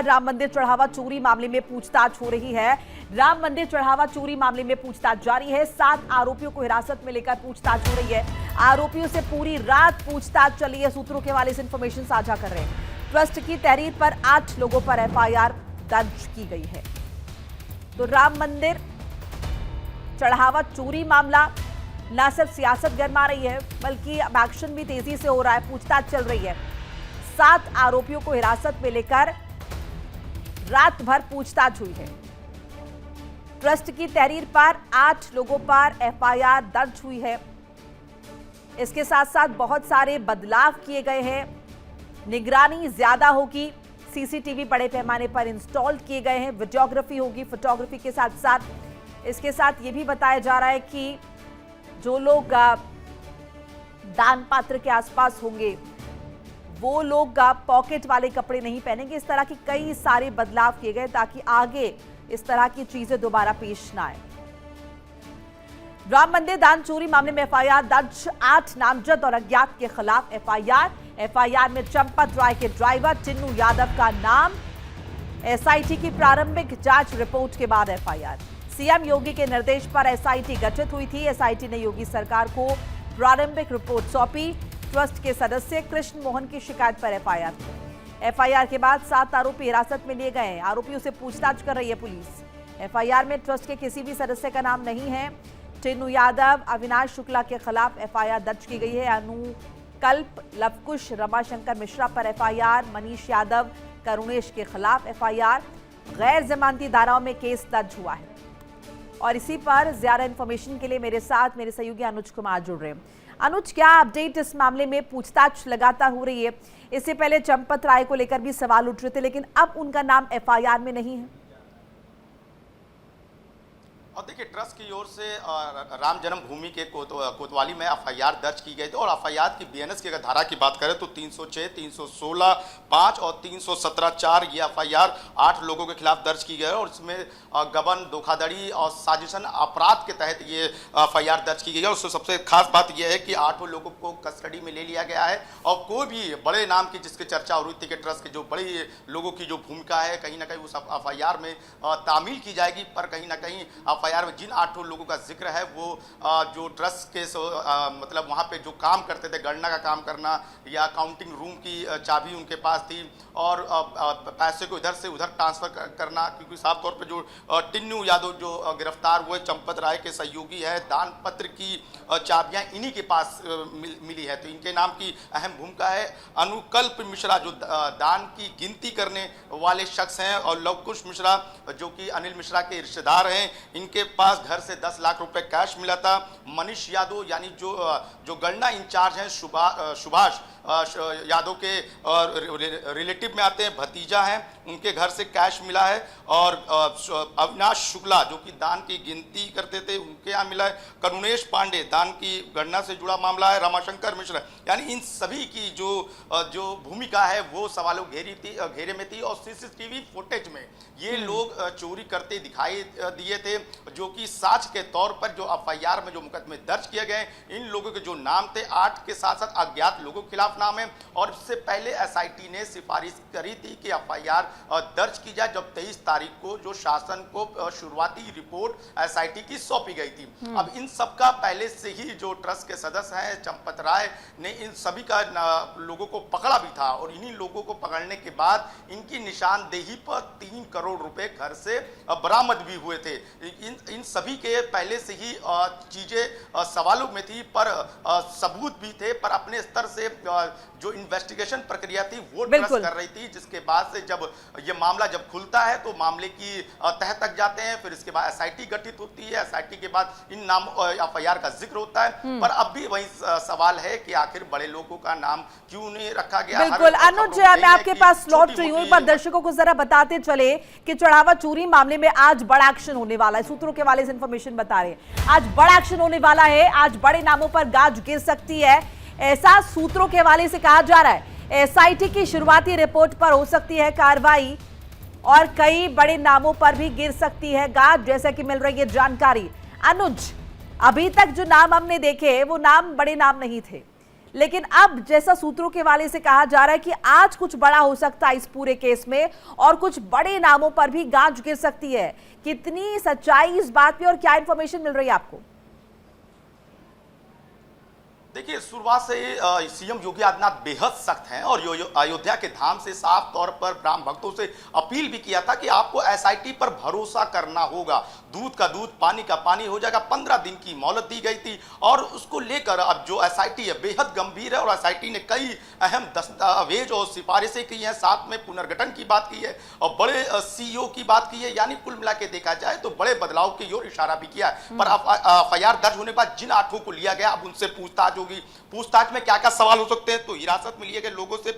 राम मंदिर चढ़ावा चोरी मामले में पूछताछ हो रही है। राम मंदिर चढ़ावा चोरी मामले में पूछताछ जारी है। 7 आरोपियों को हिरासत में लेकर पूछताछ हो रही है। आरोपियों से पूरी रात पूछताछ चली है। सूत्रों के हवाले से इंफॉर्मेशन साझा कर रहे हैं। ट्रस्ट की तहरीर पर 8 लोगों पर एफआईआर दर्ज की गई है। तो राम मंदिर चढ़ावा चोरी मामला न सिर्फ सियासत गरमा रही है, बल्कि अब एक्शन भी तेजी से हो रहा है। पूछताछ चल रही है। 7 आरोपियों को हिरासत में लेकर रात भर पूछताछ हुई है। ट्रस्ट की तहरीर पर 8 लोगों पर एफआईआर दर्ज हुई है। इसके साथ साथ बहुत सारे बदलाव किए गए हैं। निगरानी ज्यादा होगी। सीसीटीवी बड़े पैमाने पर इंस्टॉल किए गए हैं। वीडियोग्राफी होगी। फोटोग्राफी के साथ साथ इसके साथ ये भी बताया जा रहा है कि जो लोग दान पात्र के आसपास होंगे वो लोग पॉकेट वाले कपड़े नहीं पहनेंगे। इस तरह की कई सारे बदलाव किए गए ताकि आगे इस तरह की चीजें दोबारा पेश ना आए। राम मंदिर दान चोरी मामले में एफआईआर दर्ज। 8 नामजद और अज्ञात के खिलाफ एफआईआर में चंपत राय के ड्राइवर टिन्नू यादव का नाम। एसआईटी की प्रारंभिक जांच रिपोर्ट के बाद एफआईआर। सीएम योगी के निर्देश पर एसआईटी गठित हुई थी। एसआईटी ने योगी सरकार को प्रारंभिक रिपोर्ट सौंपी। ट्रस्ट के सदस्य कृष्ण मोहन की शिकायत पर एफआईआर के बाद 7 आरोपी हिरासत में लिए गए। आरोपियों से पूछताछ कर रही है पुलिस। एफआईआर में ट्रस्ट के किसी भी सदस्य का नाम नहीं है। टिन्नू यादव, अविनाश शुक्ला के खिलाफ एफआईआर दर्ज की गई है। अनुकल्प, लवकुश, रमाशंकर मिश्रा पर एफआईआर। मनीष यादव, करुणेश के खिलाफ एफआईआर। गैर जमानती धाराओं में केस दर्ज हुआ है। और इसी पर ज्यादा इंफॉर्मेशन के लिए मेरे साथ मेरे सहयोगी अनुज कुमार जुड़ रहे हैं। अनुज, क्या अपडेट इस मामले में? पूछताछ लगातार हो रही है। इससे पहले चंपत राय को लेकर भी सवाल उठ रहे थे, लेकिन अब उनका नाम एफआईआर में नहीं है। और देखिए, ट्रस्ट की ओर से राम जन्मभूमि के कोतवाली में एफआईआर दर्ज की गई थी। और एफआईआर की बीएनएस की अगर धारा की बात करें तो 306, 316, 5 और 317, 4 ये एफआईआर 8 लोगों के खिलाफ दर्ज की गई है। और इसमें गबन, धोखाधड़ी और साजिशन अपराध के तहत ये एफआईआर दर्ज की गई है। उससे सबसे खास बात यह है कि 8 लोगों को कस्टडी में ले लिया गया है। और कोई भी बड़े नाम की जिसकी चर्चा हो रही थी कि ट्रस्ट के जो बड़े लोगों की जो भूमिका है कहीं ना कहीं उस एफआईआर में तामील की जाएगी, पर कहीं ना कहीं एफआईआर में जिन 8 लोगों का जिक्र है वो जो ट्रस्ट के मतलब वहाँ पे जो काम करते थे, गणना का काम करना या काउंटिंग रूम की चाबी उनके पास थी और पैसे को इधर से उधर ट्रांसफर करना। क्योंकि साफ तौर पे जो टिन्नू यादव जो गिरफ्तार हुए चंपत राय के सहयोगी है, दान पत्र की चाबियां इन्हीं के पास मिली है, तो इनके नाम की अहम भूमिका है। अनुकल्प मिश्रा जो दान की गिनती करने वाले शख्स हैं और लवकुश मिश्रा जो कि अनिल मिश्रा के रिश्तेदार हैं, इनके पास घर से 10 लाख रुपए कैश मिला था। मनीष यादव यानी जो गणना इंचार्ज हैं, सुभाष यादव के रिलेटिव में आते हैं, भतीजा हैं, उनके घर से कैश मिला है। और अविनाश शुक्ला जो कि दान की गिनती करते थे उनके यहाँ मिला है। करुणेश पांडे दान की गणना से जुड़ा मामला है। रमाशंकर मिश्रा, यानी इन सभी की जो भूमिका है वो सवालों घेरे में थी। और सीसीटीवी फुटेज में ये लोग चोरी करते दिखाई दिए थे, जो कि साक्ष्य के तौर पर जो एफआईआर में जो मुकदमे दर्ज किए गए, इन लोगों के जो नाम थे 8 के साथ साथ अज्ञात लोगों के खिलाफ नाम है। और इससे पहले एसआईटी ने सिफारिश करी थी कि एफआईआर दर्ज की जाए, जब 23 तारीख को जो शासन को शुरुआती रिपोर्ट एसआईटी की सौंपी गई थी। अब इन सबका पहले से ही जो ट्रस्ट के सदस्य हैं चंपत राय ने इन सभी का लोगों को पकड़ा भी था। और इन्हीं लोगों को पकड़ने के बाद इनकी निशानदेही पर 3 करोड़ रुपए घर से बरामद भी हुए थे। इन सभी के पहले से ही चीजें सवालों में थी, पर सबूत भी थे, पर अपने स्तर से जो इन्वेस्टिगेशन प्रक्रिया थी वो ट्रस्ट कर रही थी। जिसके बाद से जब ये मामला जब खुलता है तो मामले की तह तक जाते हैं, फिर इसके बाद एसआईटी गठित होती है। एसआईटी के बाद इन नाम एफआईआर का जिक्र होता है। पर अब भी वही सवाल है कि आखिर बड़े लोगों का नाम क्यों नहीं रखा गया। बिल्कुल अनुज, मैं आपके पास लौट रही हूँ। पर दर्शकों को जरा बताते चले कि चढ़ावा चोरी मामले में आज बड़ा एक्शन होने वाला है। सूत्रों के वाले से इंफॉर्मेशन बता रहे हैं आज बड़ा एक्शन होने वाला है। आज बड़े नामों पर गाज गिर सकती है, ऐसा सूत्रों के हवाले से कहा जा रहा है। एसआईटी की शुरुआती रिपोर्ट पर हो सकती है कार्रवाई और कई बड़े नामों पर भी गिर सकती है गाज, जैसा कि मिल रही है जानकारी। अनुज, अभी तक जो नाम हमने देखे वो नाम बड़े नाम नहीं थे, लेकिन अब जैसा सूत्रों के हवाले से कहा जा रहा है कि आज कुछ बड़ा हो सकता है इस पूरे केस में और कुछ बड़े नामों पर भी गाज गिर सकती है। कितनी सच्चाई इस बात पे और क्या इंफॉर्मेशन मिल रही है आपको? देखिए, शुरुआत से सीएम योगी आदित्यनाथ बेहद सख्त हैं और अयोध्या के धाम से साफ तौर पर ब्राह्म भक्तों से अपील भी किया था कि आपको एसआईटी पर भरोसा करना होगा। दूध का दूध, पानी का पानी हो जाएगा। 15 दिन की मोहलत दी गई थी और उसको लेकर अब जो एसआईटी है बेहद गंभीर है और एसआईटी ने कई अहम दस्तावेज और सिफारिशें की हैं, साथ में पुनर्गठन की बात की है और बड़े सीईओ की बात की है। यानी कुल मिला के देखा जाए तो बड़े बदलाव की ओर इशारा भी किया है। पर एफआईआर दर्ज होने के बाद जिन 8 को लिया गया, अब उनसे पूछताछ होगी। पूछताछ में क्या क्या सवाल हो सकते हैं, तो हिरासत में लिए गए लोगों से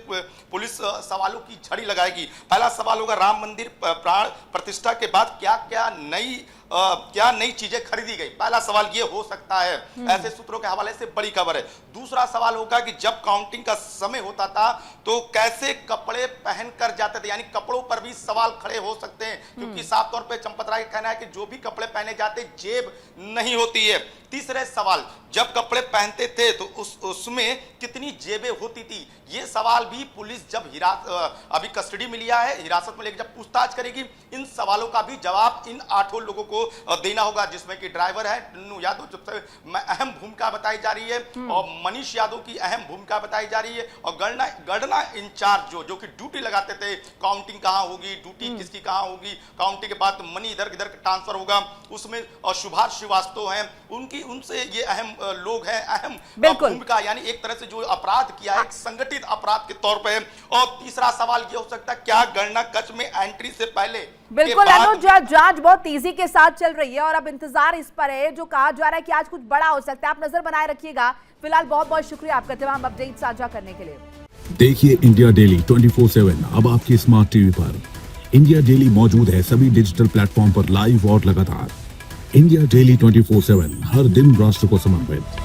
पुलिस सवालों की झड़ी लगाएगी। पहला सवाल होगा, राम मंदिर प्राण प्रतिष्ठा के बाद क्या नई चीजें खरीदी गई। पहला सवाल ये हो सकता है, ऐसे सूत्रों के हवाले से बड़ी खबर है। दूसरा सवाल होगा कि जब काउंटिंग का समय होता था तो कैसे कपड़े पहनकर जाते थे, यानी कपड़ों पर भी सवाल खड़े हो सकते हैं, क्योंकि साफ तौर पे चंपत राय का कहना है कि जो भी कपड़े पहने जाते जेब नहीं होती है। तीसरे सवाल, जब कपड़े पहनते थे तो उसमें कितनी जेबें होती थी, ये सवाल भी पुलिस जब अभी कस्टडी में लिया है, हिरासत में लेकर जब पूछताछ करेगी, इन सवालों का भी जवाब इन 8 लोगों को देना होगा, जिसमें कि ड्राइवर है टन्नू यादव सबसे अहम भूमिका बताई जा रही है और मनीष यादव की अहम भूमिका बताई जा रही है और गणना इंचार्ज जो कि ड्यूटी लगाते थे, काउंटिंग कहां होगी, ड्यूटी किसकी कहां होगी, काउंटिंग के बाद मनी इधर ट्रांसफर होगा, उसमें सुभाष श्रीवास्तव हैं, उनसे ये अहम लोग हैं, अहम भूमिका, यानी एक तरह से जो अपराध किया है एक संगठित अपराध के तौर पे। और तीसरा सवाल ये हो सकता है, क्या गणना कक्ष में एंट्री से पहले बिल्कुल अनुज, जांच बहुत तेजी के साथ चल रही है और अब इंतजार इस पर है जो कहा जा रहा है कि आज कुछ बड़ा हो सकता है। आप नजर बनाए रखिएगा। फिलहाल बहुत बहुत शुक्रिया आपका तमाम अपडेट साझा करने के लिए। देखिए इंडिया डेली 24/7 अब आपकी स्मार्ट टीवी पर। इंडिया डेली मौजूद है सभी डिजिटल प्लेटफॉर्म पर लाइव और लगातार। इंडिया डेली 24/7 हर दिन राष्ट्र को समर्पित।